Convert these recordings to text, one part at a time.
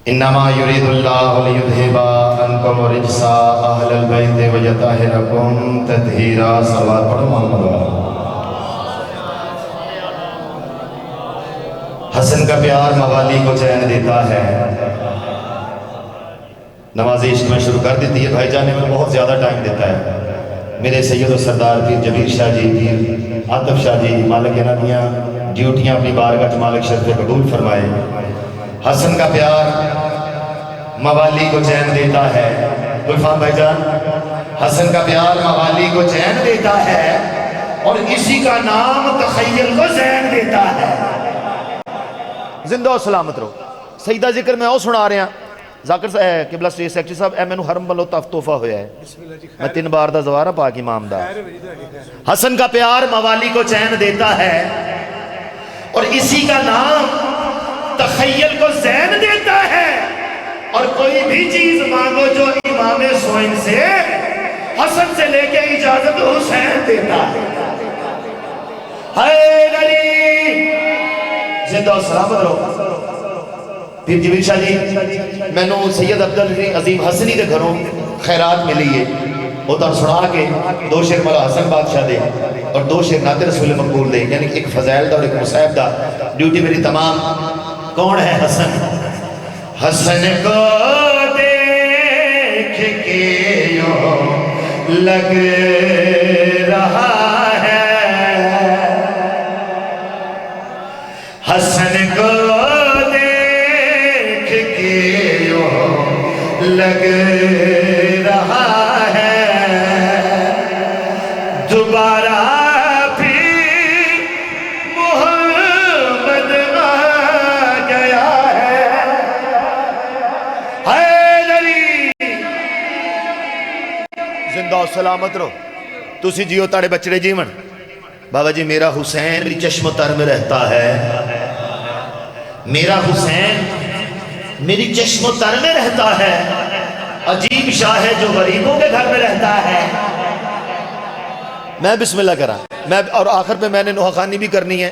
انما یرید اللہ لیذھب عنکم الرجس اہل البیت ویطہرکم تطہیرا۔ صلوات پڑھو محمد والا۔ حسن کا پیار موالی کو چین دیتا ہے۔ نماز عشق میں شروع کر دیتی ہے بھائی جان میں بہت زیادہ ٹائم دیتا ہے میرے سید و سردار پیر جبیر شاہ جی، پیر عاطف شاہ جی، مالک انہیاں ڈیوٹیاں اپنی بارگاہ مالک شرف قبول فرمائے۔ حسن کا پیار موالی کو چین دیتا ہے۔ گلفام بھائی جان، حسن کا پیار موالی کو چین دیتا ہے اور اسی کا نام تخیل کو زین دیتا ہے۔ زندہ و سلامت رہو۔ سیدہ ذکر میں او سنا رہے ہیں ذاکر صاحب قبلہ سٹیٹ سیکٹری صاحب اے مینوں حرم والوں تحفہ ہویا ہے میں 3 بار دا زوارہ پاک امام دا۔ حسن کا پیار موالی کو چین دیتا ہے اور اسی کا نام تخیل کو زین دیتا ہے، اور کوئی بھی چیز مانگو جو امام سوئن سے حسن سے لے کے اجازت حسین دیتا ہے۔ حیدر علی زندہ و سلامت رہو۔ پیر جبیر شاہ جی میں نو سید عبدالعزیز عظیم حسنی دے گھروں خیرات ملی ہے، وہ تو سنا کے 2 شعر مولا حسن بادشاہ دے اور 2 شعر نعت رسول مقبول دے، یعنی ایک فضائل دا اور ایک مصائب دا۔ ڈیوٹی میری تمام۔ کون ہے حسن؟ حسن کو دیکھ کے یوں لگ رہا ہے، حسن کو لگ رہا ہے دوبارہ پھر محمد آ گیا ہے۔ حیدر علی زندہ و سلامت رہو۔ تسی جیو تاڑے بچڑے جیون۔ بابا جی میرا حسین میری چشم و تر میں رہتا ہے، میرا حسین میری چشم و تر میں رہتا ہے، عجیب شاہ ہے جو غریبوں کے گھر میں رہتا ہے۔ میں بسم اللہ کرا میں اور آخر پہ میں نے نوحہ خانی بھی کرنی ہے۔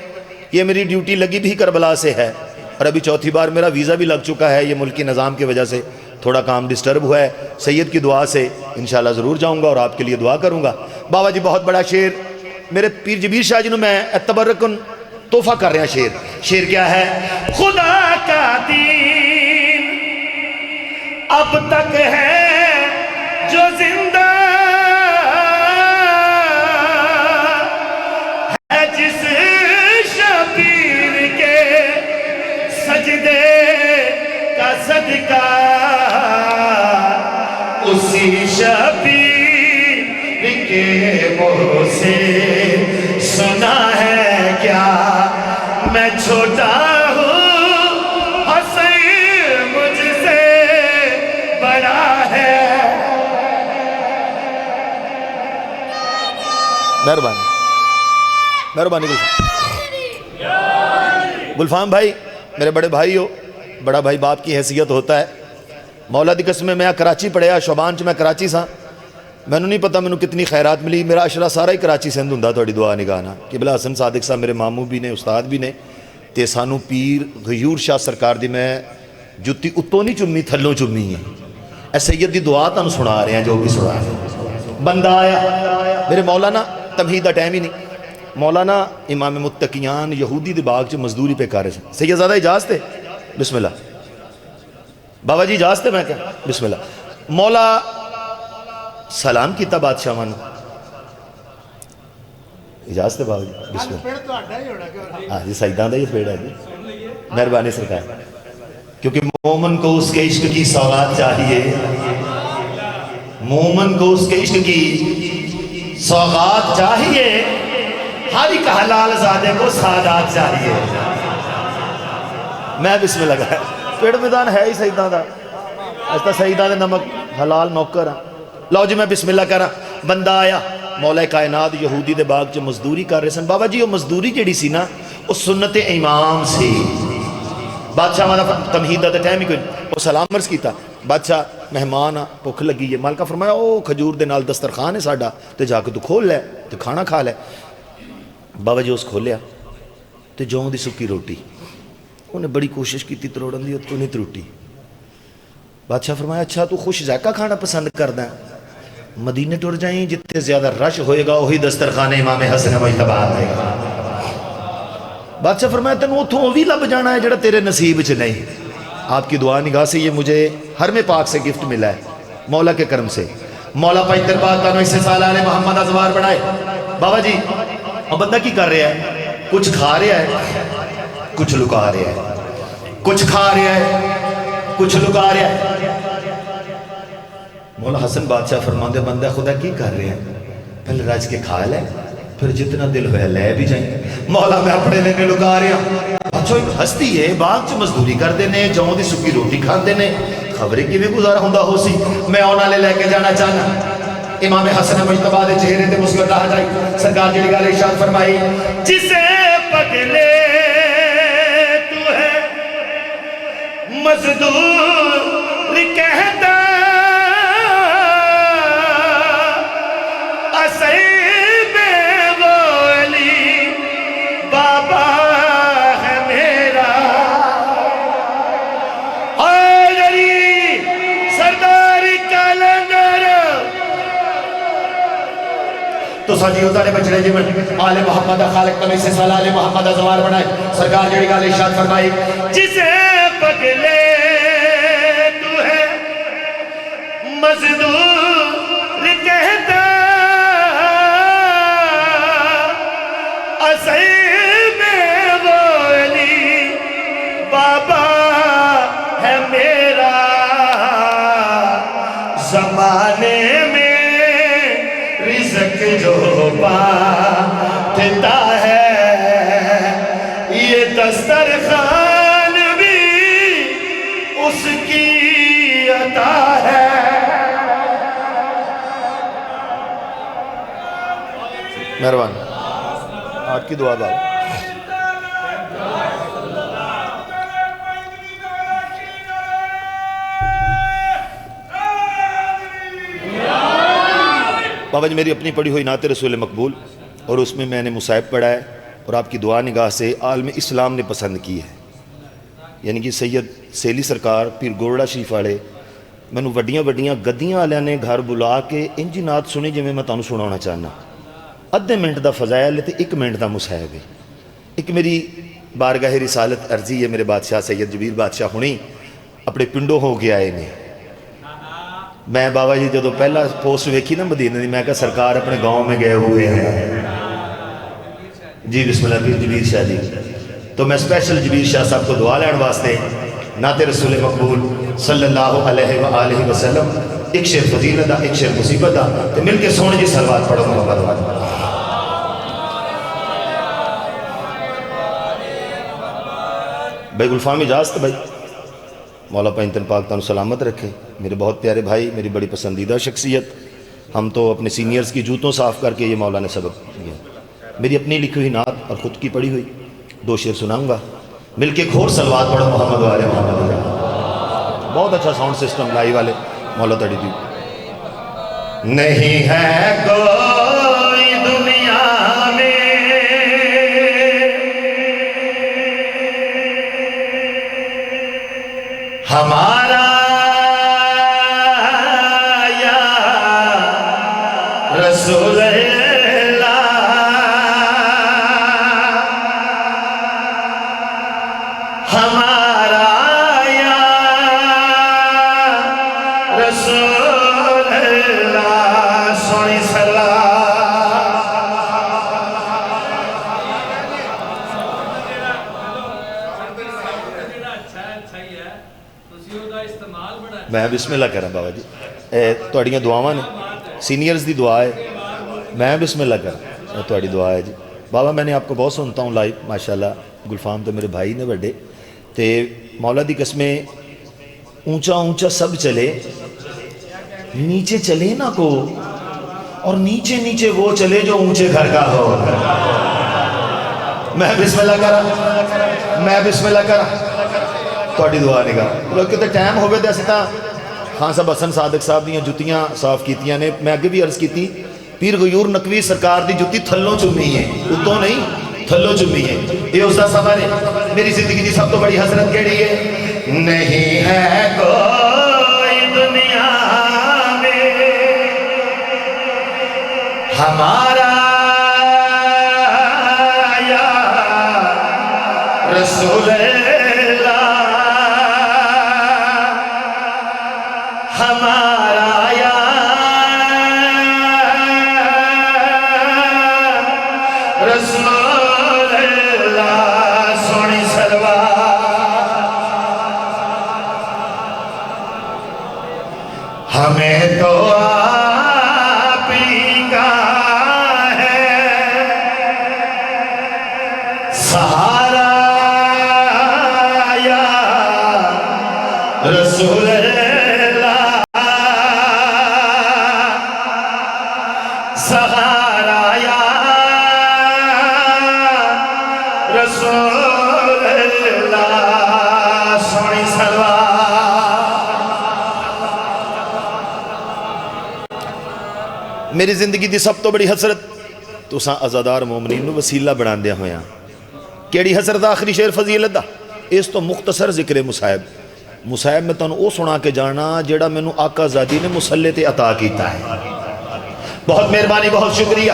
یہ میری ڈیوٹی لگی بھی کربلا سے ہے اور ابھی 4تھی بار میرا ویزا بھی لگ چکا ہے، یہ ملکی نظام کی وجہ سے تھوڑا کام ڈسٹرب ہوا ہے۔ سید کی دعا سے انشاءاللہ ضرور جاؤں گا اور آپ کے لیے دعا کروں گا۔ بابا جی بہت بڑا شعر میرے پیر جبیر شاہ جی نے میں تبرکن تحفہ کر رہے ہیں۔ شعر کیا ہے؟ خدا کا دین اب تک ہے جو زندہ ہے، جس شبیر کے سجدے کا صدقہ اسی شبیر کے منہ سے سنا ہے کیا میں چھوٹا مہربانی مہربانی گلفام بھائی میرے بڑے بھائی ہو، بڑا بھائی باپ کی حیثیت ہوتا ہے۔ مولا دی قسم میں کراچی پڑھیا، شعبان چ میں کراچی سا، مینوں نہیں پتا مینوں کتنی خیرات ملی۔ میرا عشرہ سارا ہی کراچی سندھ ہوندا تھوڑی دعا نگاہ نال۔ قبلہ حسن صادق صاحب میرے ماموں بھی نے، استاد بھی نے، تے سانو پیر غیور شاہ سرکار دی میں جُتی اتوں نہیں چومی تھلوں چومی ہے۔ اے سید دی دعا تانوں سنا رہے ہیں جو بھی سنا رہے ہیں۔ بندہ آیا میرے مولانا تمہید دا ٹائم ہی نہیں، مولانا امام متقیان یہودی دے باغ چ مزدوری پہ کر رہے ہیں۔ سید زیادہ اجازت ہے؟ بسم اللہ بابا جی اجازت ہے؟ میں کہا بسم اللہ۔ مولا سلام کیتا بادشاہ مانو، اجازت ہے بابا جی؟ بسم اللہ۔ ہاں جی سیدان دا یہ پیڑ ہے جی، مہربانی سرکار، کیونکہ مومن کو اس کے عشق کی سوغات چاہیے، مومن کو اس کے عشق کی سوغات چاہیے، ہر ایک حلال زادے کو سادات چاہیے۔ میں بسم اللہ کہا پیڑ میدان ہے ہی سیدان دا، ایسا سیدان دے نمک حلال نوکر ہیں۔ لو جی میں بسم اللہ کہا، بندہ آیا مولا کائنات یہودی دے باغ چ مزدوری کر رہے سن۔ بابا جی وہ مزدوری جیڑی سی نا وہ سنت امام سی۔ بادشاہ والا تمہید دا ٹائم ہی کوئی وہ سلام عرض کیتا، بادشاہ مہمان آ بھوک لگی ہے، مالکہ فرمایا او کھجور دے نال دسترخوان ہے ساڈا تے جا کے تو کھول لے تے کھانا کھا لے۔ بابا جی اس کھولیا تے جوں دی سکی روٹی، انہیں بڑی کوشش کی تروڑن دی تو نہیں تروٹی، بادشاہ فرمایا اچھا تو خوش ذائقہ کھانا پسند کردا ہے، مدینے ٹر جائیں جتنے زیادہ رش ہوئے گا وہی دسترخوان امام حسن مجتبی آئے گا۔ بادشاہ فرمایا تینوں اتھوں بھی لب جانا ہے جڑا تیرے نصیب چ نہیں۔ آپ کی دعا نگاہ سے یہ مجھے حرم پاک سے گفٹ ملا ہے مولا کے کرم سے۔ مولا پاک دربار تانوں اس سال آلے محمد ازوار بڑھائے۔ بابا جی اب بندہ کی کر رہا ہے؟ کچھ کھا رہا ہے، کچھ لکا رہا ہے، کچھ کھا رہا ہے، کچھ لکا رہا ہے۔ مولا حسن بادشاہ فرماندے بندہ خدا کی کر رہے ہیں؟ پہلے رج کے کھا لے پھر جتنا دل ہویا لے بھی جائیں۔ مولا میں اپنے لینے لکا رہا ہوں۔ اچھا ایک ہستی ہے باغ چ مزدوری کر دینے جاؤں دی سکی روٹی کھان دینے خبریں کی بھی گزارا ہوندہ ہو سی میں اونا لے کے جانا چاہنا۔ امام حسن مجتبی دے چہرے تے مسکراہٹ جائی سرکار جڑی گل ارشاد فرمائی جسے پگلے تو ہے مزدور کہتا اسیب وہ علی بابا ہے میرا حیدری سردار کلندر تو ساجی ہوتا نے بچڑے جی آل محمد خالق تمہیں سے سال آل محمد ازوار بنائے سرکار جڑی گل ارشاد فرمائی جسے پگلے تو ہے مزدور کہتا اسیب وہ علی بابا ہے میرا زمانے میں رزق جو بانٹتا ہے یہ دسترخوان بھی اس کی عطا ہے۔ مہربان آپ کی دعا باب بابا جی میری اپنی پڑھی ہوئی نعت رسول مقبول اور اس میں نے مصائب پڑھا ہے اور آپ کی دعا نگاہ سے عالم اسلام نے پسند کی ہے، یعنی کہ سید سیلی سرکار پیر گورڑا شریف والے میں وڈیاں وڈیاں گدیاں والوں نے گھر بلا کے انجی نعت سنی جی میں تانوں سنانا چاہنا۔ ادھے منٹ دا فضائل ہے تے ایک منٹ دا مصائب ہے۔ ایک میری بارگاہ رسالت عرضی ہے میرے بادشاہ سید جبیر بادشاہ ہونی اپنے پنڈوں ہو کے آئے نے۔ میں بابا جی جدو پہلا پوسٹ ویکھی نا مدینہ دی میں کہا سرکار اپنے گاؤں میں گئے ہوئے ہیں جی بسم اللہ پیر جبیر شاہ جی، تو میں اسپیشل جبیر شاہ صاحب کو دعا لین واسطے نعت رسول مقبول صلی اللہ علیہ وآلہ وسلم ایک شعر فضیلت دا ایک شعر مصیبت دا تو مل کے سونے جی سلوات پڑھو محمد وعد بھائی گلفام اجازت بھائی مولا پینتن پاک تانوں سلامت رکھے۔ میرے بہت پیارے بھائی میری بڑی پسندیدہ شخصیت، ہم تو اپنے سینئرز کی جوتوں صاف کر کے یہ مولا نے سبق دیا۔ میری اپنی لکھی ہوئی نعت اور خود کی پڑھی ہوئی دو شعر سناؤں گا، مل کے کھور سلوات پڑھو محمد والے محمد۔ بہت اچھا ساؤنڈ سسٹم لائی والے مولا تڑی دی۔ نہیں ہے کوئی دنیا میں ہمارا یا رسول اللہ، ہمارا یا رسول اللہ سونی صلاح۔ میں بسم اللہ کر رہا بابا جی تھوڑیاں دعاواں نے سینئرز دی دعا ہے، میں بسم اللہ کر رہا تھوڑی دعا ہے جی۔ بابا میں نے آپ کو بہت سنتا ہوں لائیو ماشاءاللہ، گلفام تو میرے بھائی نے بڑے تے مولا دی قسمیں اونچا اونچا سب چلے نیچے چلے نہ کو اور نیچے نیچے وہ چلے جو اونچے گھر کا ہو۔ میں بسم اللہ کر رہا، میں بسم اللہ کر رہا تھوڑی دعا نگاہ لوگ کہتے ٹائم ہوئے دے ستا خان صاحب حسن صادق صاحب دیاں جتیاں صاف کیتیاں نے، میں اگے بھی عرض کیتی پیر غیور نقوی سرکار دی جتی تھلوں چمی ہے، اتوں نہیں تھلوں چمی ہے۔ یہ اس دا سفر ہے۔ میری زندگی دی سب تو بڑی حسرت کیڑی ہے؟ نہیں ہے کوئی ہمارا یا رسول اللہ، ہمارا یا رسول اللہ، سونی سلوات ہمیں تو آپ ہی کا ہے سہارا یا رسول اللہ، سہارا یا رسول اللہ، سونی سلوات۔ میری زندگی دی سب تو بڑی حسرت تساں عزادار مومنین نو وسیلہ بنا دیا ہویا، کیڑی حسرت؟ آخری شعر فضیلت دا، اس تو مختصر ذکر مصائب۔ مصائب میں تانوں او سنا کے جانا جیڑا مینوں آقا زادی نے مسلح تے عطا کیتا ہے۔ بہت مہربانی، بہت شکریہ۔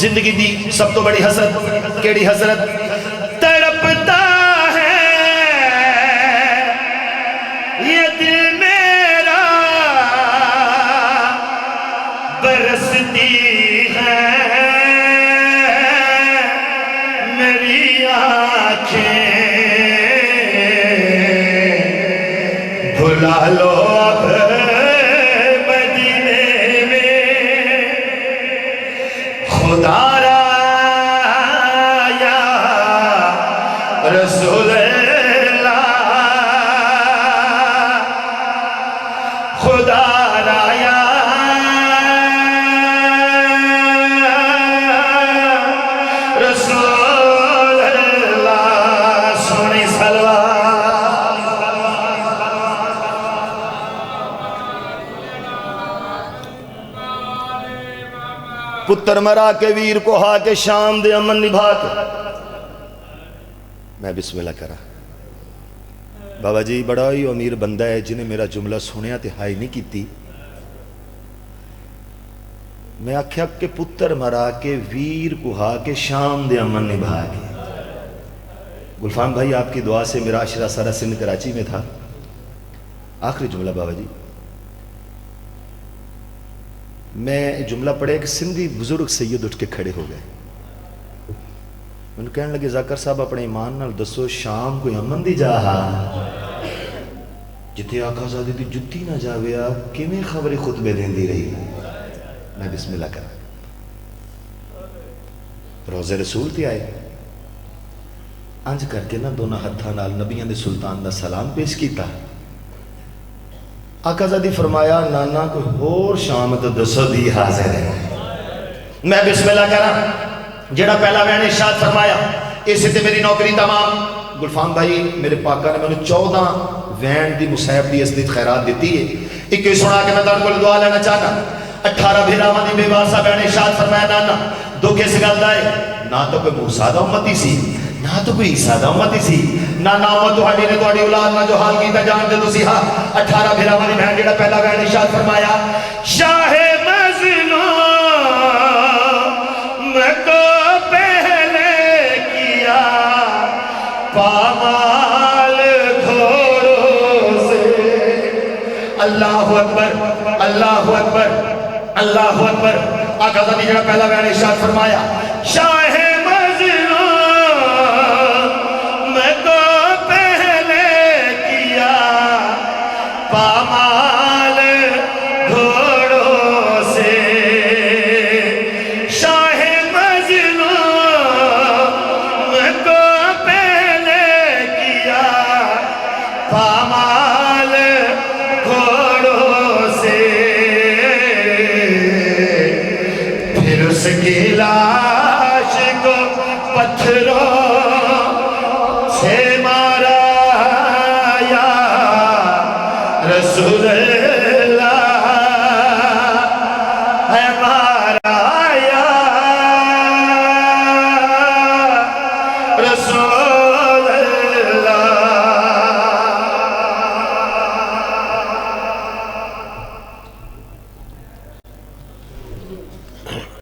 زندگی دی سب تو بڑی حسرت کیڑی حسرت؟ تڑپتا ہے یہ دل میرا، برستی ہے میری آنکھیں، بھلا لو اب مدینے میں خدا را یا رسول اللہ، خدا را یا رسول اللہ، سونی سلوات۔ پتر مرا کے ویر کو ہا کے شام دے امن نبھا کے، میں بسم اللہ کرا۔ بابا جی بڑا ہی امیر بندہ ہے جنہیں میرا جملہ سنیا تے ہائی نہیں کیتی۔ میں آکھیا کہ پتر مرا کے ویر کو ہا کے شام دے امن نبھا کے۔ گلفام بھائی آپ کی دعا سے میرا عشرہ سارا سندھ کراچی میں تھا۔ آخری جملہ بابا جی، میں جملہ پڑھے کہ سندھی بزرگ سید اٹھ کے کھڑے ہو گئے، میں نے کہنے لگے ذاکر صاحب اپنے ایمان نال دسو شام کوئی امن دی جاہا جتے آقا زادی دی جتی نہ جاویا کیویں خبری خطبے دیندی رہی؟ میں بسم اللہ کرا، روزے رسول تے آئے، انج کر کے نہ دونوں ہتھاں نال نبیاں دے سلطان دا سلام پیش کیتا۔ آقا زادی فرمایا نانا کوئی اور شام تو دسو دی حاضر ہے۔ میں بسم اللہ کرا، جڑا پہلا میں نے ارشاد فرمایا اسے تے میری نوکری تمام۔ گلفام بھائی میرے پاکا نے میں 14 وین دی مصیب دی اسدید خیرات دیتی ہے۔ ایک سنا کے میں تاں کو دعا لینا چاہتا۔ 18 بھیراواں دی بے واسا میں نے ارشاد فرمایا نانا دکھ اس گل دا ہے نہ تو کوئی موسیٰ دا امتی سی نہ تو کوئی عیسیٰ دا امتی سی، نانا امت تہاڈی نے تہاڈی اولاد نہ جو حال کیتا جان دے تسی ہاں 18 بھیراواں دی بہن جڑا پہلا میں نے ارشاد فرمایا شاہ مظلوم کو پہلے کیا پامال گھوڑوں سے۔ اللہ اکبر، اللہ اکبر، اللہ اکبر۔ آقا زادی جڑا پہلا میں نے ارشاد فرمایا شاہ مظلوم کو پہلے کیا پامال گھوڑوں سے، شاہ مظلوم کو پہلے کیا پامال گھوڑوں سے، پھر اس کی لاش کو پتھروں سے مارا یا رسول